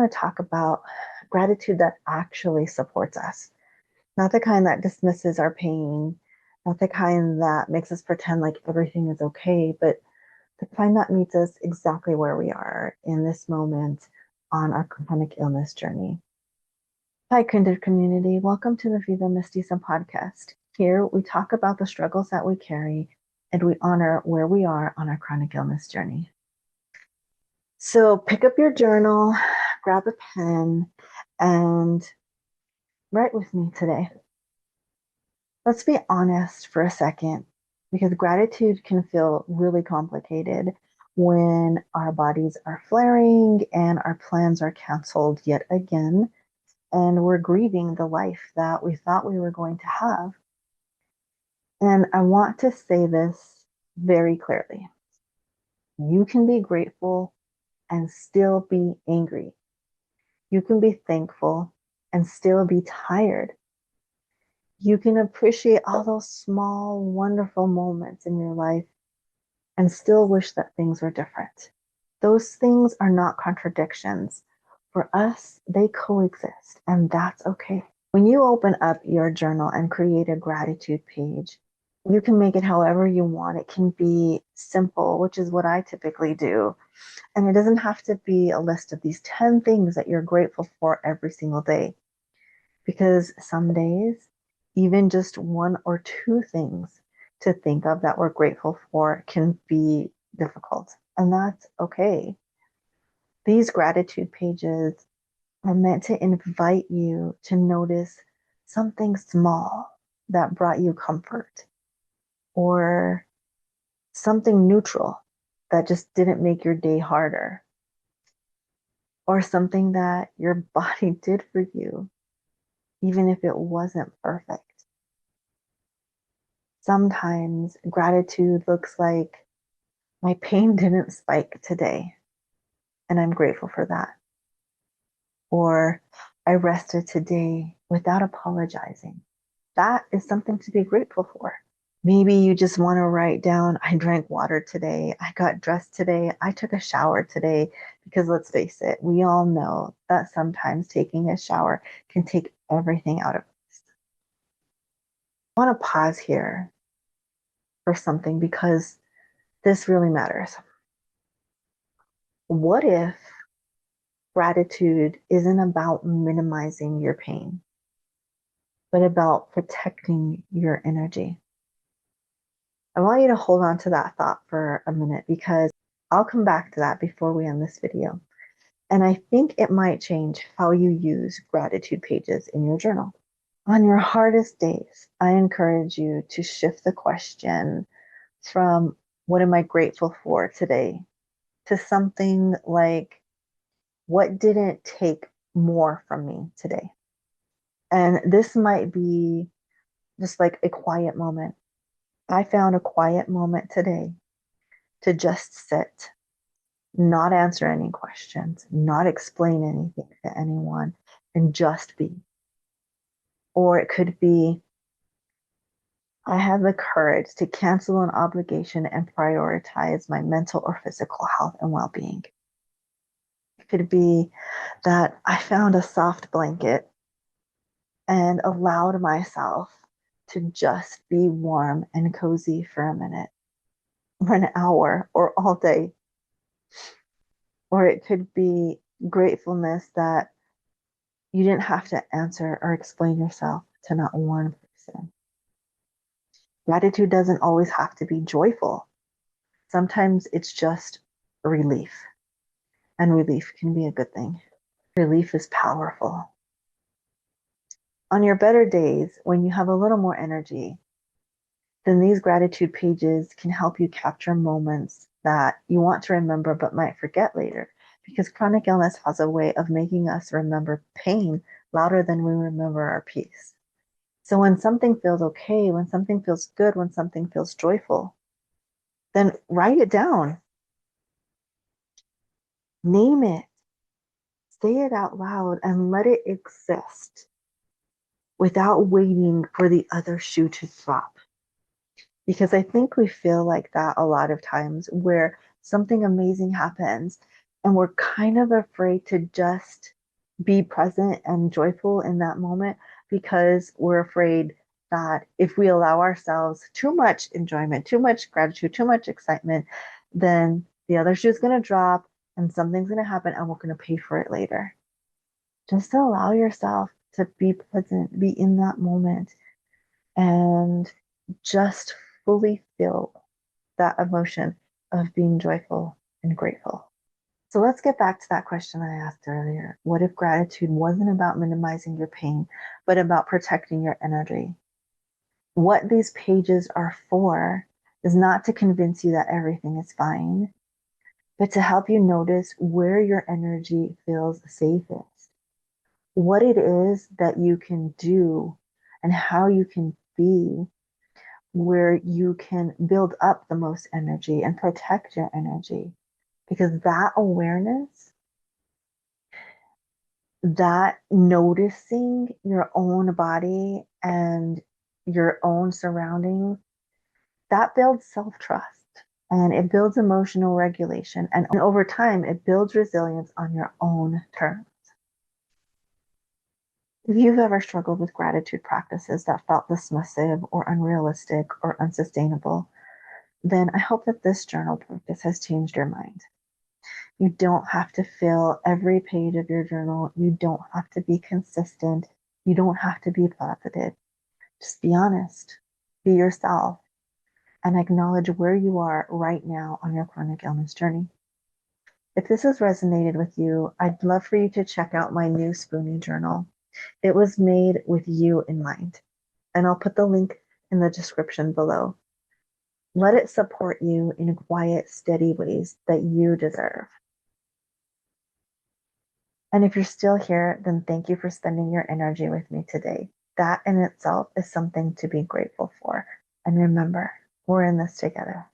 want to talk about gratitude that actually supports us, not the kind that dismisses our pain, not the kind that makes us pretend like everything is okay, but the kind that meets us exactly where we are in this moment on our chronic illness journey. Hi, Kindred community. Welcome to the Viva Mestiza podcast. Here we talk about the struggles that we carry and we honor where we are on our chronic illness journey. So pick up your journal, grab a pen, and write with me today. Let's be honest for a second, because gratitude can feel really complicated when our bodies are flaring and our plans are canceled yet again, and we're grieving the life that we thought we were going to have. And I want to say this very clearly. You can be grateful and still be angry. You can be thankful and still be tired. You can appreciate all those small, wonderful moments in your life and still wish that things were different. Those things are not contradictions. For us, they coexist, and that's okay. When you open up your journal and create a gratitude page, you can make it however you want. It can be simple, which is what I typically do. And it doesn't have to be a list of these 10 things that you're grateful for every single day. Because some days, even just one or two things to think of that we're grateful for can be difficult. And that's okay. These gratitude pages are meant to invite you to notice something small that brought you comfort, or something neutral that just didn't make your day harder, or something that your body did for you, even if it wasn't perfect. Sometimes gratitude looks like my pain didn't spike today, and I'm grateful for that. Or I rested today without apologizing. That is something to be grateful for. Maybe you just want to write down, I drank water today, I got dressed today, I took a shower today, because let's face it, we all know that sometimes taking a shower can take everything out of us. I want to pause here for something because this really matters. What if gratitude isn't about minimizing your pain, but about protecting your energy? I want you to hold on to that thought for a minute, because I'll come back to that before we end this video. And I think it might change how you use gratitude pages in your journal. On your hardest days, I encourage you to shift the question from what am I grateful for today to something like, what didn't take more from me today? And this might be just like a quiet moment. I found a quiet moment today to just sit, not answer any questions, not explain anything to anyone, and just be. Or it could be, I have the courage to cancel an obligation and prioritize my mental or physical health and well being. It could be that I found a soft blanket and allowed myself to just be warm and cozy for a minute, or an hour, or all day. Or it could be gratefulness that you didn't have to answer or explain yourself to not one person. Gratitude doesn't always have to be joyful. Sometimes it's just relief, and relief can be a good thing. Relief is powerful. On your better days, when you have a little more energy, then these gratitude pages can help you capture moments that you want to remember but might forget later, because chronic illness has a way of making us remember pain louder than we remember our peace. So when something feels okay, when something feels good, when something feels joyful, then write it down. Name it. Say it out loud and let it exist without waiting for the other shoe to drop. Because I think we feel like that a lot of times, where something amazing happens and we're kind of afraid to just be present and joyful in that moment because we're afraid that if we allow ourselves too much enjoyment, too much gratitude, too much excitement, then the other shoe is going to drop and something's going to happen and we're going to pay for it later. Just allow yourself to be present, be in that moment, and just fully feel that emotion of being joyful and grateful. So let's get back to that question I asked earlier. What if gratitude wasn't about minimizing your pain, but about protecting your energy? What these pages are for is not to convince you that everything is fine, but to help you notice where your energy feels safest, what it is that you can do, and how you can be where you can build up the most energy and protect your energy. Because that awareness, that noticing your own body and your own surroundings, that builds self trust and it builds emotional regulation. And over time, it builds resilience on your own terms. If you've ever struggled with gratitude practices that felt dismissive or unrealistic or unsustainable, then I hope that this journal practice has changed your mind. You don't have to fill every page of your journal. You don't have to be consistent. You don't have to be positive. Just be honest, be yourself, and acknowledge where you are right now on your chronic illness journey. If this has resonated with you, I'd love for you to check out my new Spoonie Journal. It was made with you in mind, and I'll put the link in the description below. Let it support you in quiet, steady ways that you deserve. And if you're still here, then thank you for spending your energy with me today. That in itself is something to be grateful for. And remember, we're in this together.